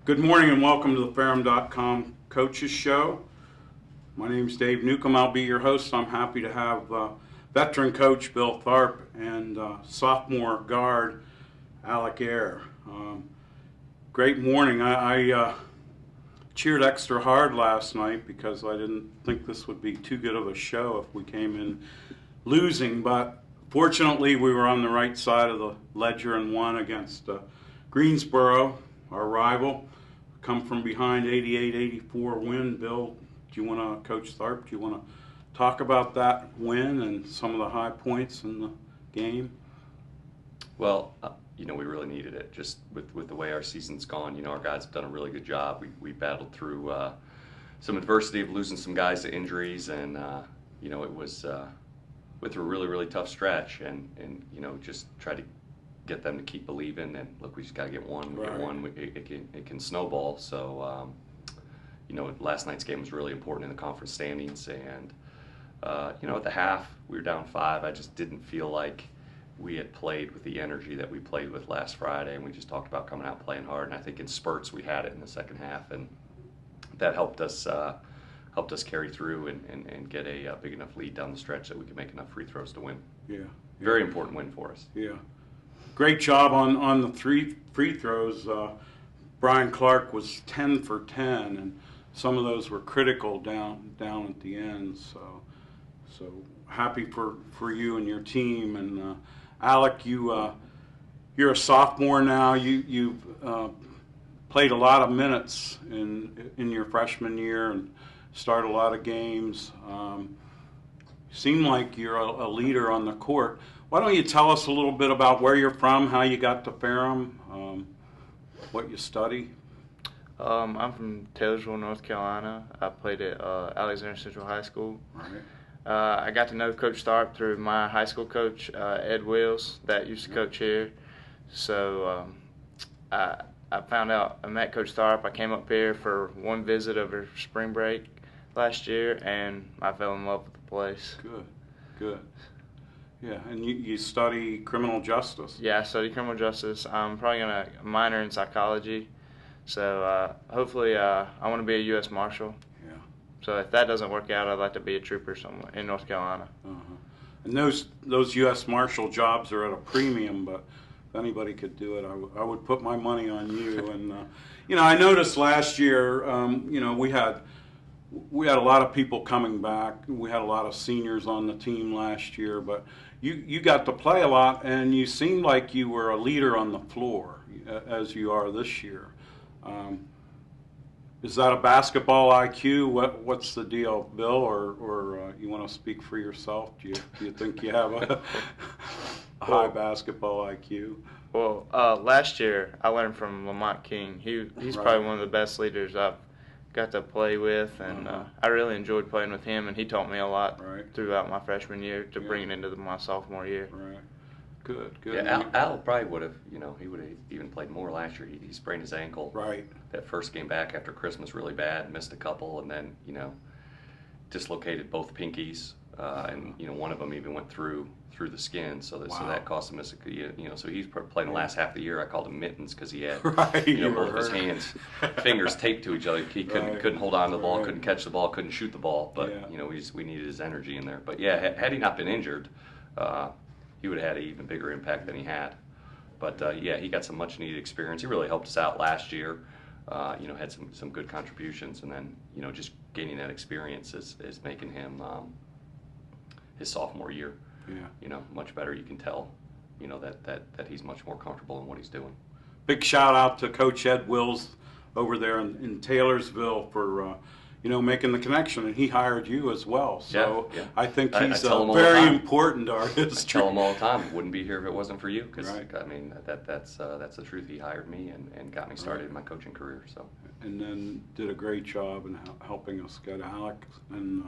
Good morning and welcome to the Ferrum.com Coaches Show. My name is Dave Newcombe. I'll be your host. I'm happy to have veteran coach Bill Tharp and sophomore guard Alek Ayer. Great morning. I cheered extra hard last night because I didn't think this would be too good of a show if we came in losing, but fortunately we were on the right side of the ledger and won against Greensboro, our rival. Come from behind 88-84 win. Bill, do you want to, Coach Tharp, do you want to talk about that win and some of the high points in the game? Well, we really needed it. Just with the way our season's gone, our guys have done a really good job. We battled through some adversity of losing some guys to injuries, and it was went through a really, really tough stretch, and just tried to get them to keep believing. And look, we just got to get one. Right. Get one. It can snowball. So, last night's game was really important in the conference standings. And at the half, we were down 5. I just didn't feel like we had played with the energy that we played with last Friday, and we just talked about coming out and playing hard. And I think in spurts we had it in the second half, and that helped us carry through and get a big enough lead down the stretch that we could make enough free throws to win. Yeah. Very important win for us. Yeah. Great job on the 3 free throws. Brian Clark was 10 for 10, and some of those were critical down at the end. So happy for you and your team. And Alek, you're a sophomore now. You've played a lot of minutes in your freshman year and started a lot of games. Seem like you're a leader on the court. Why don't you tell us a little bit about where you're from, how you got to Ferrum, what you study? I'm from Taylorsville, North Carolina. I played at Alexander Central High School. Right. I got to know Coach Tharp through my high school coach, Ed Wills, that used to coach here. So I found out, I met Coach Tharp. I came up here for one visit over spring break last year, and I fell in love with the place. Good. Yeah, and you study criminal justice. Yeah, I study criminal justice. I'm probably going to minor in psychology. So hopefully I want to be a U.S. Marshal. Yeah. So if that doesn't work out, I'd like to be a trooper somewhere in North Carolina. Uh-huh. And those U.S. Marshal jobs are at a premium, but if anybody could do it, I would put my money on you. And I noticed last year, we had a lot of people coming back. We had a lot of seniors on the team last year, but you got to play a lot, and you seemed like you were a leader on the floor, as you are this year. Is that a basketball IQ? What's the deal, Bill, or you want to speak for yourself? Do you think you have a high basketball IQ? Well, last year I learned from Lamont King. He's Right. probably one of the best leaders I've got to play with, and I really enjoyed playing with him, and he taught me a lot throughout my freshman year to bring it into my sophomore year. Right. Good. Yeah, Al probably would have, he would have even played more last year. He sprained his ankle. Right. That first game back after Christmas really bad, missed a couple, and then, dislocated both pinkies, and, one of them even went through the skin, so that cost him so he's playing the last half of the year. I called him Mittens because he had, both of his hands, fingers taped to each other. He couldn't hold on to the ball, couldn't catch the ball, couldn't shoot the ball, but, we needed his energy in there. But, yeah, had he not been injured, he would have had an even bigger impact than he had. But, he got some much-needed experience. He really helped us out last year, had some good contributions, and then, just gaining that experience is making him his sophomore year, much better. You can tell, that he's much more comfortable in what he's doing. Big shout out to Coach Ed Wills over there in Taylorsville for making the connection, and he hired you as well. So yeah. I think he's very important to our history. I tell him all the time, wouldn't be here if it wasn't for you. Because Right. That's the truth. He hired me and got me started in my coaching career. So. And then did a great job in helping us get Alek, and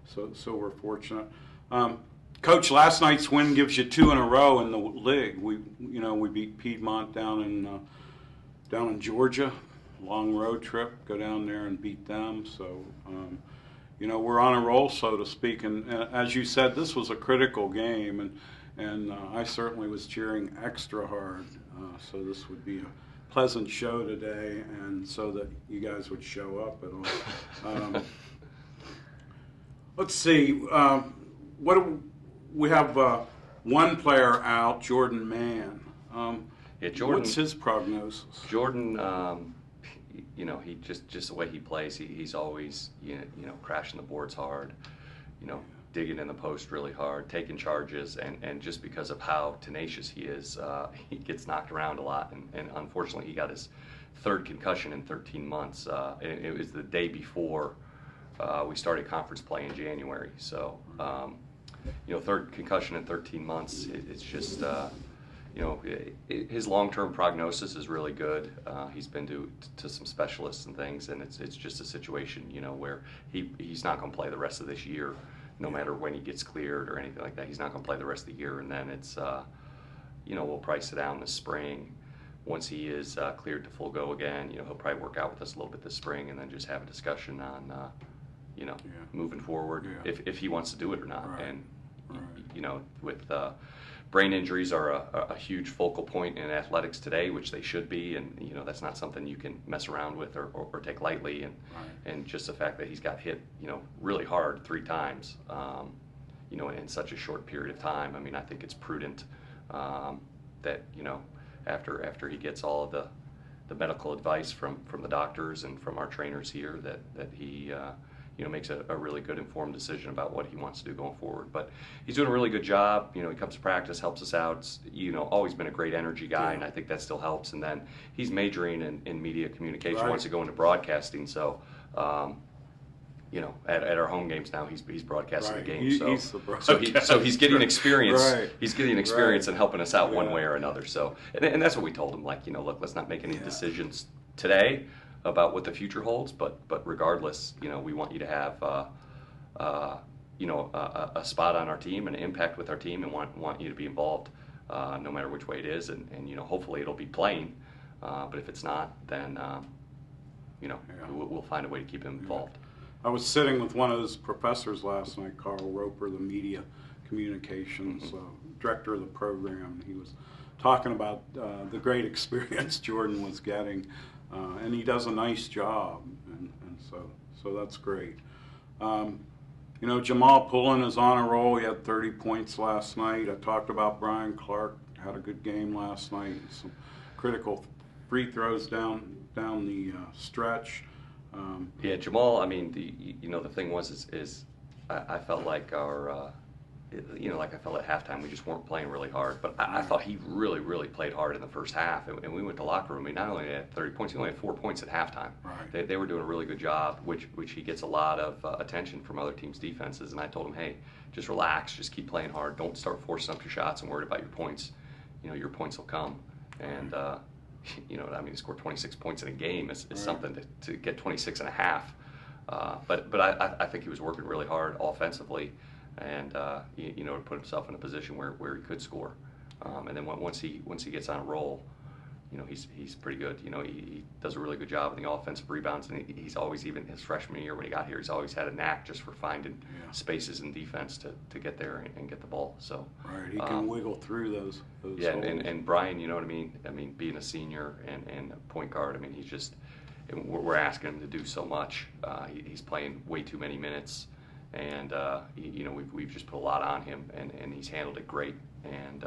so we're fortunate. Coach, last night's win gives you 2 in a row in the league. We beat Piedmont down in Georgia. Long road trip, go down there and beat them. So, we're on a roll, so to speak. And as you said, this was a critical game, and I certainly was cheering extra hard. So this would be a pleasant show today, and so that you guys would show up at all. Let's see. We have one player out, Jordan Mann. Yeah, Jordan. What's his prognosis? Jordan, you know, he just the way he plays, he's always you know crashing the boards hard, you know, digging in the post really hard, taking charges, and just because of how tenacious he is, he gets knocked around a lot, and unfortunately he got his third concussion in 13 months. It was the day before we started conference play in January, so you know, third concussion in 13 months. It's just you know, his long-term prognosis is really good. He's been to some specialists and things, and it's just a situation, you know, where he's not going to play the rest of this year, no matter when he gets cleared or anything like that. He's not going to play the rest of the year, and then it's, you know, we'll probably sit down this spring. Once he is cleared to full go again, you know, he'll probably work out with us a little bit this spring, and then just have a discussion on, you know, moving forward, if he wants to do it or not. Right. And you know, with brain injuries are a huge focal point in athletics today, which they should be, and you know that's not something you can mess around with or take lightly. And just the fact that he's got hit, you know, really hard 3 times, you know, in such a short period of time. I mean, I think it's prudent that, you know, after he gets all of the medical advice from the doctors and from our trainers here, that he you know, makes a really good informed decision about what he wants to do going forward. But he's doing a really good job. You know, he comes to practice, helps us out. You know, always been a great energy guy, and I think that still helps. And then he's majoring in media communication, wants to go into broadcasting. So, you know, at our home games now, he's broadcasting the games. So he's getting experience. He's getting experience and helping us out one way or another. So, and that's what we told him. Like, you know, look, let's not make any decisions today about what the future holds, but regardless, you know, we want you to have you know, a spot on our team and an impact with our team, and want you to be involved no matter which way it is, and you know, hopefully it'll be playing, but if it's not, then you know, we'll find a way to keep him involved. I was sitting with one of his professors last night, Carl Roper, the media communications director of the program. He was talking about the great experience Jordan was getting. And he does a nice job, and so that's great. You know, Jamal Pullen is on a roll. He had 30 points last night. I talked about Brian Clark, had a good game last night. Some critical free throws down the stretch. Yeah, Jamal. I mean, you know, the thing was is I felt like our you know, like I felt at halftime we just weren't playing really hard, but I thought he really played hard in the first half, and we went to the locker room. He not only had 30 points, he only had 4 points at halftime. They were doing a really good job, which he gets a lot of attention from other teams' defenses. And I told him, hey, just relax, just keep playing hard. Don't start forcing up your shots and worry about your points. You know, your points will come. And you know, I mean, to score 26 points in a game is something to get 26 and a half. But I think he was working really hard offensively, and you know, to put himself in a position where he could score. And then once he gets on a roll, you know, he's pretty good. You know, he does a really good job in the offensive rebounds, and he's always, even his freshman year when he got here, he's always had a knack just for finding spaces in defense to get there and get the ball. So he can wiggle through those yeah, holes. and Brian, you know what I mean? I mean, being a senior and a point guard, I mean, he's just, we're asking him to do so much. He's playing way too many minutes, and you know, we've just put a lot on him, and he's handled it great. And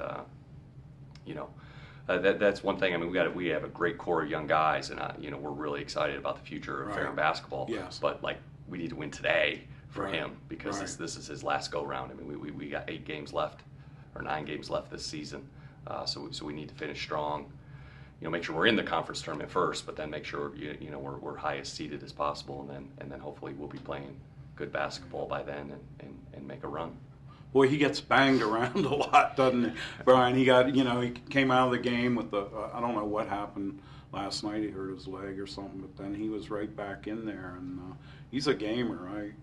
you know, that's one thing. I mean, we have a great core of young guys, and you know, we're really excited about the future of Ferrum basketball. Yes. But like, we need to win today for him, because this is his last go round. I mean, we got 8 games left, or 9 games left this season, so we need to finish strong. You know, make sure we're in the conference tournament first, but then make sure you know we're highest seeded as possible, and then hopefully we'll be playing good basketball by then and make a run. Boy, he gets banged around a lot, doesn't he, Brian? He got, you know, he came out of the game with the, I don't know what happened last night. He hurt his leg or something, but then he was right back in there, and he's a gamer. I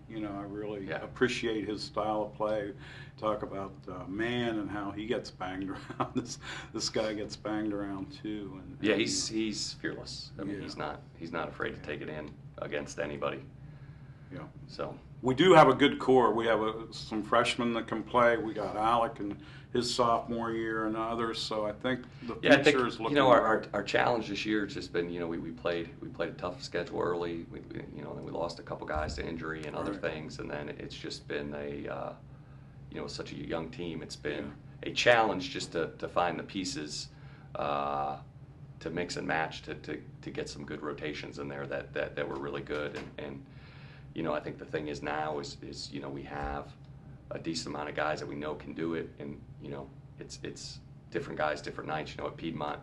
really appreciate his style of play. Talk about man and how he gets banged around. This guy gets banged around too. And he's fearless. I mean, he's not afraid to take it in against anybody. Yeah. So we do have a good core. We have some freshmen that can play. We got Alek in his sophomore year and others. So I think the future is looking our bright. challenge this year has just been, we played a tough schedule early. Then we lost a couple guys to injury and other things, and then it's just been such a young team. It's been a challenge just to find the pieces to mix and match to get some good rotations in there that were really good. And I think the thing is now is we have a decent amount of guys that we know can do it, and it's different guys, different nights. At Piedmont,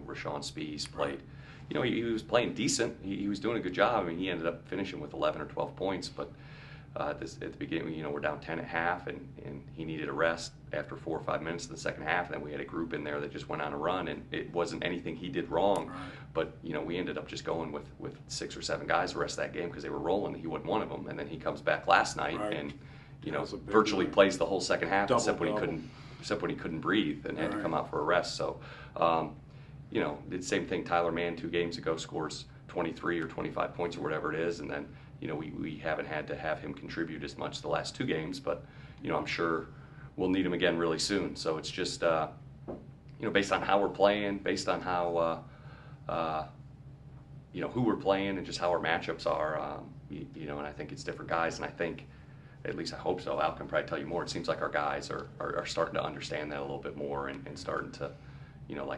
Rashawn Spees played. He was playing decent. He was doing a good job. I mean, he ended up finishing with 11 or 12 points, but at the beginning, we're down 10 at half, and he needed a rest after 4 or 5 minutes in the second half. And then we had a group in there that just went on a run, and it wasn't anything he did wrong, but we ended up just going with 6 or 7 guys the rest of that game because they were rolling. He wasn't one of them, and then he comes back last night and virtually plays the whole second half except when he couldn't breathe and had to come out for a rest. So the same thing. Tyler Mann 2 games ago scores 23 or 25 points or whatever it is, and then we haven't had to have him contribute as much the last 2 games, but I'm sure we'll need him again really soon. So it's just based on how we're playing, based on how who we're playing, and just how our matchups are. And I think it's different guys, and I think, at least I hope so, Al can probably tell you more. It seems like our guys are starting to understand that a little bit more and starting to,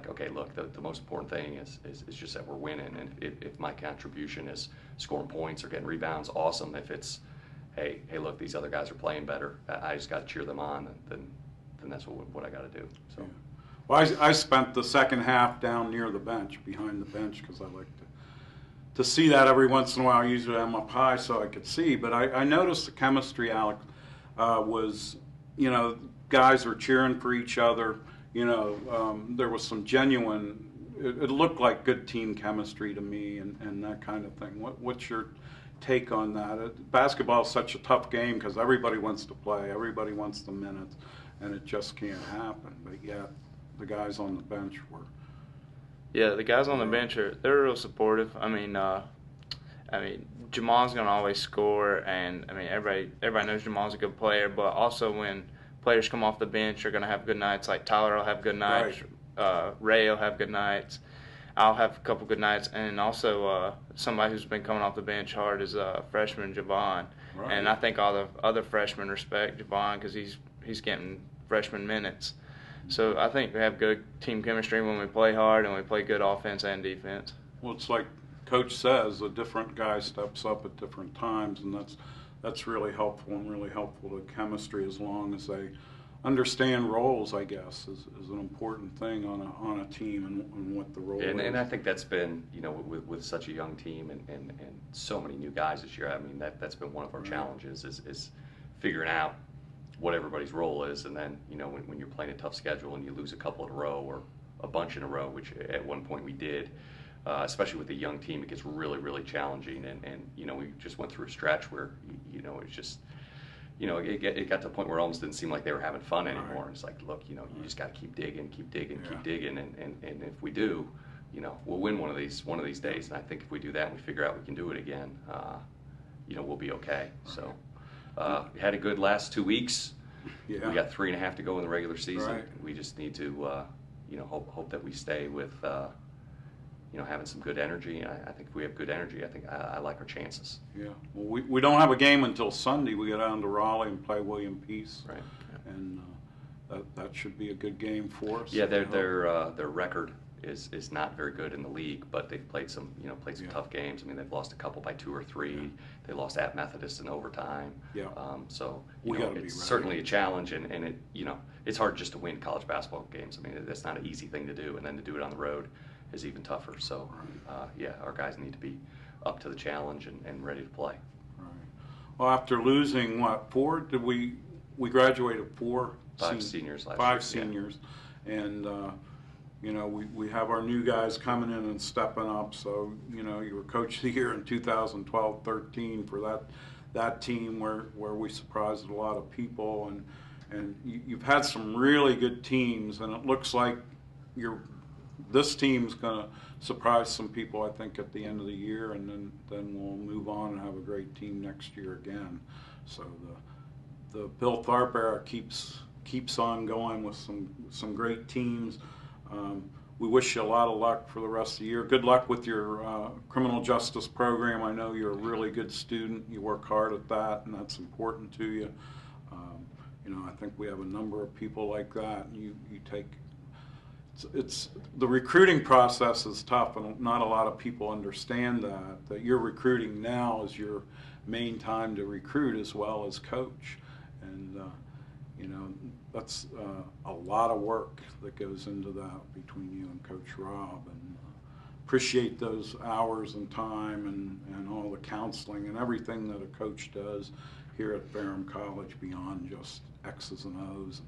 okay, look, the most important thing is just that we're winning. And if my contribution is scoring points or getting rebounds, awesome. If it's, hey, look, these other guys are playing better, I just got to cheer them on, then that's what I got to do. So. Well, I spent the second half down near the bench, behind the bench, because I like to see that every once in a while. Usually I'm up high so I could see, but I noticed the chemistry, Alek, was, guys were cheering for each other. There was some genuine, it looked like good team chemistry to me, and that kind of thing. What's your take on that? Basketball is such a tough game because everybody wants to play, everybody wants the minutes, and it just can't happen. But yet, the guys on the bench were. Yeah, the guys on the bench they're real supportive. I mean, Jamal's gonna always score, and everybody knows Jamal's a good player. But also when players come off the bench, are gonna have good nights. Like Tyler will have good nights, Ray will have good nights. I'll have a couple good nights, and also somebody who's been coming off the bench hard is freshman Javon. Right. And I think all the other freshmen respect Javon because he's getting freshman minutes. So I think we have good team chemistry when we play hard and we play good offense and defense. Well, it's like Coach says, a different guy steps up at different times, and that's really helpful and really helpful to chemistry as long as they understand roles, I guess, is an important thing on a team and what the role is. And I think that's been, with such a young team and so many new guys this year, that's been one of our challenges is figuring out what everybody's role is, and then when you're playing a tough schedule and you lose a couple in a row or a bunch in a row, which at one point we did, especially with a young team, it gets really, really challenging. And we just went through a stretch where it's just it got to the point where it almost didn't seem like they were having fun anymore. And it's like, look, you just got to keep digging, keep digging, and if we do, we'll win one of these days. And I think if we do that and we figure out we can do it again, we'll be okay. So. We had a good last 2 weeks. Yeah. We got 3.5 to go in the regular season. Right. We just need to, hope that we stay with, having some good energy. And I think if we have good energy, I think I like our chances. Yeah. Well, we don't have a game until Sunday. We go down to Raleigh and play William Peace. Right. Yeah. And that should be a good game for us. Yeah, their record is not very good in the league, but they've played some tough games. They've lost a couple by 2 or 3. Yeah. They lost at Methodist in overtime. Yeah. So it's certainly a challenge, and it it's hard just to win college basketball games. That's not an easy thing to do, and then to do it on the road is even tougher. So our guys need to be up to the challenge and ready to play. Right. Well, after losing 4, did we graduated 4 5 seniors last year. 5 seniors, and. We have our new guys coming in and stepping up. So, you were Coach of the Year in 2012-13 for that team where we surprised a lot of people. And you've had some really good teams, and it looks like you're this team's going to surprise some people, I think, at the end of the year, and then we'll move on and have a great team next year again. So the Bill Tharp era keeps on going with some great teams. We wish you a lot of luck for the rest of the year. Good luck with your criminal justice program. I know you're a really good student. You work hard at that, and that's important to you. You know, I think we have a number of people like that, and you take. It's the recruiting process is tough, and not a lot of people understand that you're recruiting now is your main time to recruit as well as coach, and you know, that's a lot of work that goes into that between you and Coach Rob, and appreciate those hours and time and all the counseling and everything that a coach does here at Ferrum College beyond just X's and O's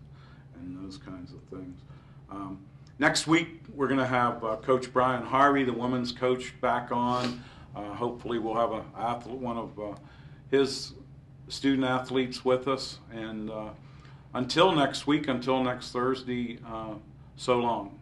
and those kinds of things. Next week we're going to have Coach Brian Harvey, the women's coach, back on. Hopefully we'll have one of his student athletes with us. And until next week, until next Thursday, so long.